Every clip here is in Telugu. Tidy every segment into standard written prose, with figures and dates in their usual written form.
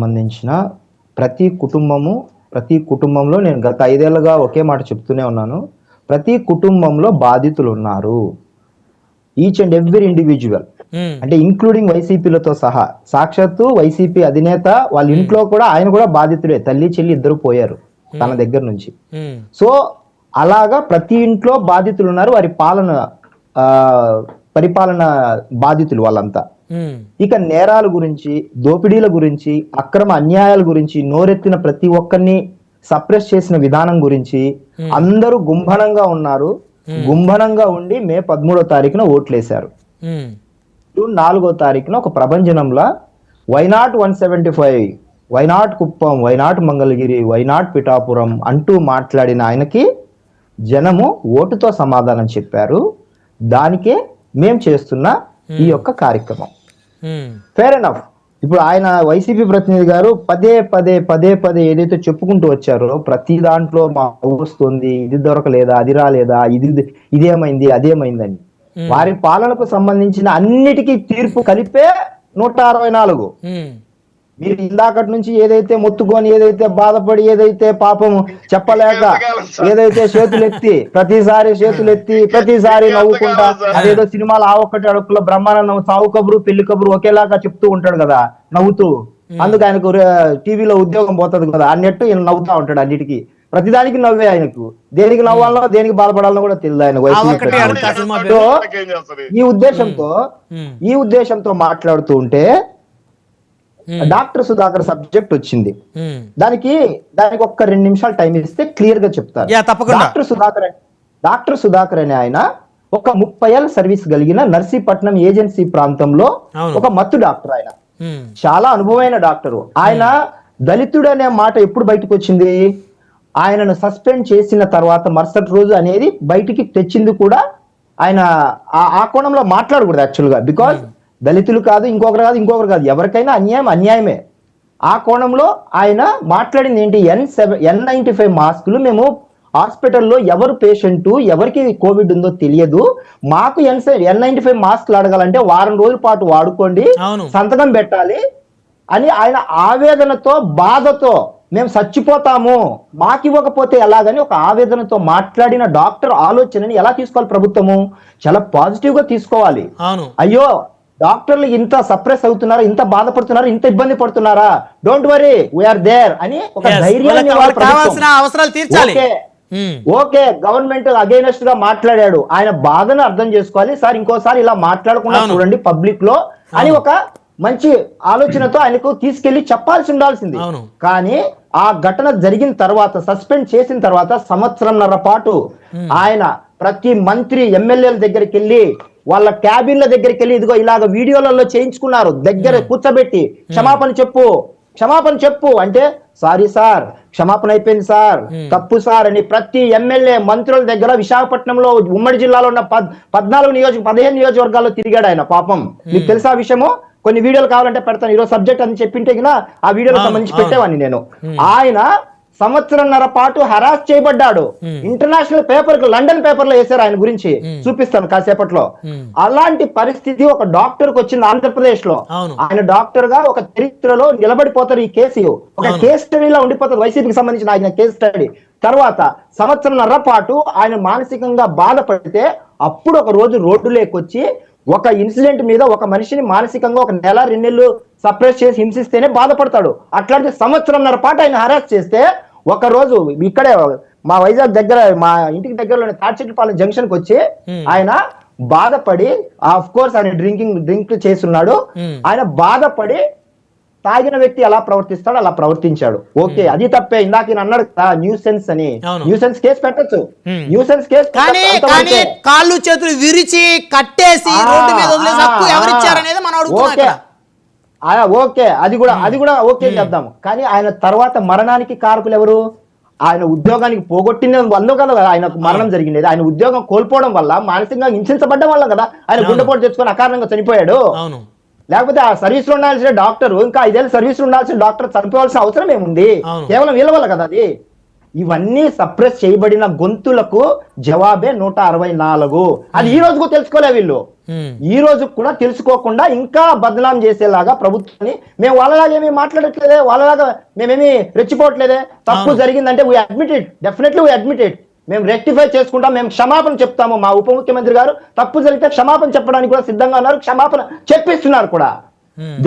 సంబంధించిన ప్రతి కుటుంబంలో నేను గత 5 ఏళ్లుగా ఒకే మాట చెప్తూనే ఉన్నాను. ప్రతి కుటుంబంలో బాధితులు ఉన్నారు. ఈచ్ అండ్ ఎవ్రీ ఇండివిజువల్, అంటే ఇంక్లూడింగ్ వైసీపీలతో సహా. సాక్షాత్తు వైసీపీ అధినేత వాళ్ళ ఇంట్లో కూడా ఆయన కూడా బాధితుడే. తల్లి చెల్లి ఇద్దరు పోయారు తన దగ్గర నుంచి. సో అలాగా ప్రతి ఇంట్లో బాధితులు ఉన్నారు. వారి పరిపాలన బాధితులు వాళ్ళంతా. ఇక నేరాల గురించి, దోపిడీల గురించి, అక్రమ అన్యాయాల గురించి నోరెత్తిన ప్రతి ఒక్కరిని సప్రెస్ చేసిన విధానం గురించి అందరూ గుంభనంగా ఉన్నారు. గుంభనంగా ఉండి మే 13వ తారీఖున ఓట్లేశారు. జూన్ 4వ తారీఖున ఒక ప్రభంజనంలా why not 175, why not Kuppam, why not Mangalagiri, why not Pithapuram అంటూ మాట్లాడిన ఆయనకి జనము ఓటుతో సమాధానం చెప్పారు. దానికే మేం చేస్తున్న ఈ యొక్క కార్యక్రమం. Fair enough. ఇప్పుడు ఆయన వైసీపీ ప్రతినిధి గారు పదే పదే ఏదైతే చెప్పుకుంటూ వచ్చారో ప్రతి దాంట్లో మా వస్తుంది, ఇది దొరకలేదా, అది రాలేదా, ఇదేమైంది అదేమైందని, వారి పాలనకు సంబంధించిన అన్నిటికీ తీర్పు కలిపే 164. మీరు ఇందాకటి నుంచి ఏదైతే మొత్తుకొని, ఏదైతే బాధపడి, ఏదైతే పాపం చెప్పలేక, ఏదైతే ప్రతిసారి నవ్వుకుంటా, అదేదో సినిమాలు ఆ ఒక్కటి అడుగులో బ్రహ్మానందం సావు కబురు పెళ్లి కబురు ఒకేలాగా చెప్తూ ఉంటాడు కదా నవ్వుతూ. అందుకు ఆయనకు టీవీలో ఉద్యోగం పోతుంది కదా అన్నట్టు ఈయన నవ్వుతా ఉంటాడు అన్నిటికీ. ప్రతిదానికి నవ్వే ఆయనకు. దేనికి నవ్వాలనో దేనికి బాధపడాలనో కూడా తెలియదు ఆయన వైసీపీ. ఈ ఉద్దేశంతో మాట్లాడుతూ ఉంటే డాక్టర్ సుధాకర్ సబ్జెక్ట్ వచ్చింది. దానికి ఒక్క 2 నిమిషాలు టైం ఇస్తే క్లియర్ గా చెప్తారు. డాక్టర్ సుధాకర్ అనే ఆయన ఒక 30 ఏళ్ళ సర్వీస్ కలిగిన నర్సీపట్నం ఏజెన్సీ ప్రాంతంలో ఒక మత్తు డాక్టర్. ఆయన చాలా అనుభవమైన డాక్టరు. ఆయన దళితుడు అనే మాట ఎప్పుడు బయటకు వచ్చింది? ఆయనను సస్పెండ్ చేసిన తర్వాత మరుసటి రోజు అనేది బయటికి తెచ్చింది కూడా ఆయన ఆ కోణంలో మాట్లాడకూడదు యాక్చువల్ గా. బికాజ్ దళితులు కాదు, ఇంకొకరు కాదు, ఎవరికైనా అన్యాయమే. ఆ కోణంలో ఆయన మాట్లాడింది ఏంటి? N95 మాస్కులు మేము హాస్పిటల్లో ఎవరు పేషెంట్, ఎవరికి కోవిడ్ ఉందో తెలియదు, మాకు N95 మాస్కులు అడగాలంటే వారం రోజుల పాటు వాడుకోండి, సంతకం పెట్టాలి అని ఆయన ఆవేదనతో, బాధతో మేము చచ్చిపోతాము మాకు ఇవ్వకపోతే ఎలాగని ఒక ఆవేదనతో మాట్లాడిన డాక్టర్ ఆలోచనని ఎలా తీసుకోవాలి ప్రభుత్వము? చాలా పాజిటివ్ గా తీసుకోవాలి. అయ్యో డాక్టర్లు ఇంత సప్రెస్ అవుతున్నారా, ఇంత బాధపడుతున్నారా, ఇంత ఇబ్బంది పడుతున్నారా, డోంట్ వరీ వీఆర్ దేర్ అని ఒక ధైర్యాన్ని ఓకే గవర్నమెంట్ అగైనెస్ట్ గా మాట్లాడాడు. ఆయన బాధను అర్థం చేసుకోవాలి. సార్ ఇంకోసారి ఇలా మాట్లాడకుండా చూడండి పబ్లిక్ లో అని ఒక మంచి ఆలోచనతో ఆయనకు తీసుకెళ్లి చెప్పాల్సి ఉండాల్సింది. కానీ ఆ ఘటన జరిగిన తర్వాత, సస్పెండ్ చేసిన తర్వాత 1.5 పాటు ఆయన ప్రతి మంత్రి ఎమ్మెల్యేల దగ్గరికి వెళ్ళి, వాళ్ళ క్యాబిన్ల దగ్గరికి వెళ్ళి, ఇదిగో ఇలాగ వీడియోలలో చేయించుకున్నారు, దగ్గర కూర్చోబెట్టి క్షమాపణ చెప్పు అంటే, సారీ సార్, క్షమాపణ అయిపోయింది సార్, తప్పు సార్ అని ప్రతి ఎమ్మెల్యే మంత్రుల దగ్గర విశాఖపట్నంలో ఉమ్మడి జిల్లాలో ఉన్న 15 నియోజకవర్గాల్లో తిరిగాడు ఆయన. పాపం మీకు తెలుసా విషయము? కొన్ని వీడియోలు కావాలంటే పెడతాను, ఈరోజు సబ్జెక్ట్ అని చెప్పింటే ఆ వీడియోలకు సంబంధించి పెట్టేవాడిని నేను. ఆయన 1.5 పాటు హరాస్ చేయబడ్డాడు. ఇంటర్నేషనల్ పేపర్, లండన్ పేపర్ లో వేశారు ఆయన గురించి, చూపిస్తాను కాసేపట్లో. అలాంటి పరిస్థితి ఒక డాక్టర్ కు వచ్చింది ఆంధ్రప్రదేశ్ లో. ఆయన డాక్టర్ గా ఒక చరిత్రలో నిలబడిపోతారు. ఈ కేసు ఒక కేస్ స్టడీలా ఉండిపోతుంది, వైసీపీకి సంబంధించిన ఆయన కేస్ స్టడీ. తర్వాత 1.5 పాటు ఆయన మానసికంగా బాధపడితే అప్పుడు ఒక రోజు రోడ్డు లేకొచ్చి ఒక ఇన్సిడెంట్ మీద ఒక మనిషిని మానసికంగా 1 నెల 2 నెలలు సప్రెస్ చేసి హింసిస్తేనే బాధపడతాడు. అట్లాంటి 1.5 పాటు ఆయన హరాస్ చేస్తే ఒక రోజు ఇక్కడే మా వైజాగ్ దగ్గర, మా ఇంటికి దగ్గరలోని తాడ్చెట్లపాలెం జంక్షన్ కి వచ్చి ఆయన బాధపడి, ఆఫ్ కోర్స్ ఆయన డ్రింక్ చేస్తున్నాడు, ఆయన బాధపడి తాగిన వ్యక్తి ఎలా ప్రవర్తిస్తాడో అలా ప్రవర్తించాడు. ఓకే, అది తప్పే. ఇందాక అన్నాడు న్యూసెన్స్ అని, న్యూసెన్స్ కేసు పెట్టచ్చు. న్యూసెన్స్ కేసు కాళ్ళు చేతులు విరిచి కట్టేసి రోడ్డు మీద వదిలేసి హక్కు ఎవరిచ్చారనేది మనం అడుగుతున్నాం. ఓకే, అది కూడా ఓకే చేద్దాం. కానీ ఆయన తర్వాత మరణానికి కారకులు ఎవరు? ఆయన ఉద్యోగానికి పోగొట్టిన వల్ల కదా ఆయనకు మరణం జరిగింది. ఆయన ఉద్యోగం కోల్పోవడం వల్ల, మానసికంగా హింసించబడ్డం వల్ల కదా ఆయన గుండెపోటు తెచ్చుకొని అకారణంగా చనిపోయాడు. లేకపోతే ఆ సర్వీస్ లో ఉండాల్సిన డాక్టర్, ఇంకా 5 ఏళ్ళు సర్వీస్ లో ఉండాల్సిన డాక్టర్ చనిపోవాల్సిన అవసరం ఏముంది? కేవలం వీళ్ళ వల్ల కదా అది. ఇవన్నీ సప్రెస్ చేయబడిన గొంతులకు జవాబే 164. అది ఈ రోజుకు తెలుసుకోలే వీళ్ళు. ఈ రోజు కూడా తెలుసుకోకుండా ఇంకా బదనాం చేసేలాగా ప్రభుత్వాన్ని మేము వాళ్ళలాగా ఏమీ మాట్లాడట్లేదే, వాళ్ళలాగా మేమేమి రెచ్చిపోవట్లేదే. తప్పు జరిగిందంటే we admit it, definitely we admit it. మేము రెక్టిఫై చేసుకుంటాం, మేము క్షమాపణ చెప్తాము. మా ఉప ముఖ్యమంత్రి గారు తప్పు జరిగితే క్షమాపణ చెప్పడానికి కూడా సిద్ధంగా ఉన్నారు, క్షమాపణ చెప్పిస్తున్నారు కూడా.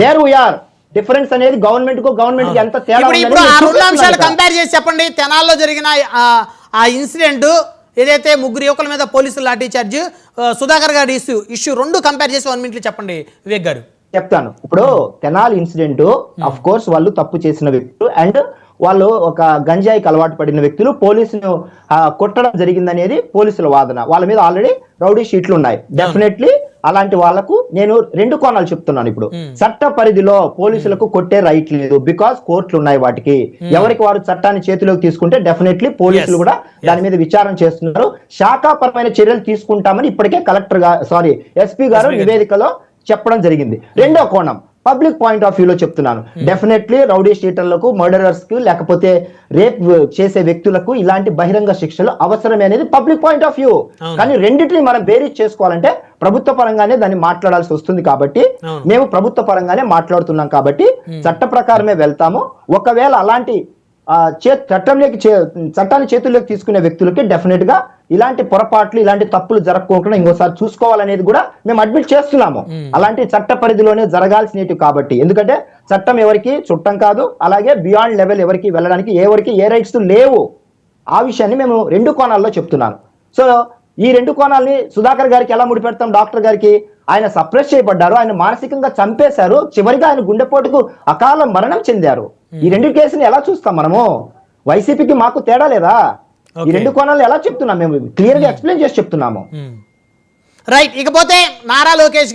There we are. డిఫరెన్స్ అనేది గవర్నమెంట్ కు ఎంత తేడా ఇప్పుడు ఆ రెండు అంశాలు కంపేర్ చేసి చెప్పండి. తెనాల్లో జరిగిన ఆ ఇన్సిడెంట్ ఏదైతే 3 యువకుల మీద పోలీసులు లాఠీ చార్జ్, సుధాకర్ గారి ఇష్యూ రెండు కంపేర్ చేసి 1 minute చెప్పండి వివేక్ గారు. చెప్తాను. ఇప్పుడు తెనాలి ఇన్సిడెంట్ అఫ్ కోర్స్ వాళ్ళు తప్పు చేసిన వ్యక్తులు అండ్ వాళ్ళు ఒక గంజాయికి అలవాటు పడిన వ్యక్తులు, పోలీసును కొట్టడం జరిగిందనేది పోలీసుల వాదన. వాళ్ళ మీద ఆల్రెడీ రౌడీ షీట్లు ఉన్నాయి. డెఫినెట్లీ అలాంటి వాళ్ళకు నేను 2 కోణాలు చెప్తున్నాను. ఇప్పుడు చట్ట పరిధిలో పోలీసులకు కొట్టే రైట్ లేదు, బికాస్ కోర్టులు ఉన్నాయి వాటికి. ఎవరికి వారు చట్టాన్ని చేతిలోకి తీసుకుంటే డెఫినెట్లీ పోలీసులు కూడా దాని మీద విచారణ చేస్తున్నారు. శాఖాపరమైన చర్యలు తీసుకుంటామని ఇప్పటికే ఎస్పీ గారు నివేదికలో చెప్పడం జరిగింది. రెండో కోణం పబ్లిక్ పాయింట్ ఆఫ్ వ్యూలో చెప్తున్నాను. డెఫినెట్లీ రౌడీ షీటర్లకు, మర్డరర్స్ కు, లేకపోతే రేప్ చేసే వ్యక్తులకు ఇలాంటి బహిరంగ శిక్షలు అవసరమే అనేది పబ్లిక్ పాయింట్ ఆఫ్ వ్యూ. కానీ రెండింటిని మనం బేరీజ్ చేసుకోవాలంటే ప్రభుత్వ పరంగానే దాన్ని మాట్లాడాల్సి వస్తుంది. కాబట్టి మేము ప్రభుత్వ పరంగానే మాట్లాడుతున్నాం కాబట్టి చట్ట ప్రకారమే వెళ్తాము. ఒకవేళ అలాంటి చట్టాన్ని చేతుల్లోకి తీసుకునే వ్యక్తులకి డెఫినెట్ గా ఇలాంటి పొరపాట్లు, ఇలాంటి తప్పులు జరగకుండా ఇంకోసారి చూసుకోవాలనేది కూడా మేము అడ్మిట్ చేస్తున్నాము. అలాంటి చట్ట పరిధిలోనే జరగాల్సినవి కాబట్టి, ఎందుకంటే చట్టం ఎవరికి చుట్టం కాదు, అలాగే బియాండ్ లెవెల్ ఎవరికి వెళ్ళడానికి ఎవరికి ఏ రైట్స్ లేవు. ఆ విషయాన్ని మేము 2 కోణాల్లో చెప్తున్నాను. సో ఈ 2 కోణాలని సుధాకర్ గారికి ఎలా ముడిపెడతాం? డాక్టర్ గారికి ఆయన సప్రెస్ చేయబడ్డారు, ఆయన మానసికంగా చంపేశారు, చివరిగా ఆయన గుండెపోటుకు అకాల మరణం చెందారు. ఈ 2 కేసుని ఎలా చూస్తాం మనము? వైసీపీకి మాకు తేడా లేదా? ఈ 2 కోణాలు ఎలా చెప్తున్నాం? మేము క్లియర్ గా ఎక్స్ప్లెయిన్ చేసి చెప్తున్నాము. రైట్. ఇకపోతే నారా లోకేష్ గారు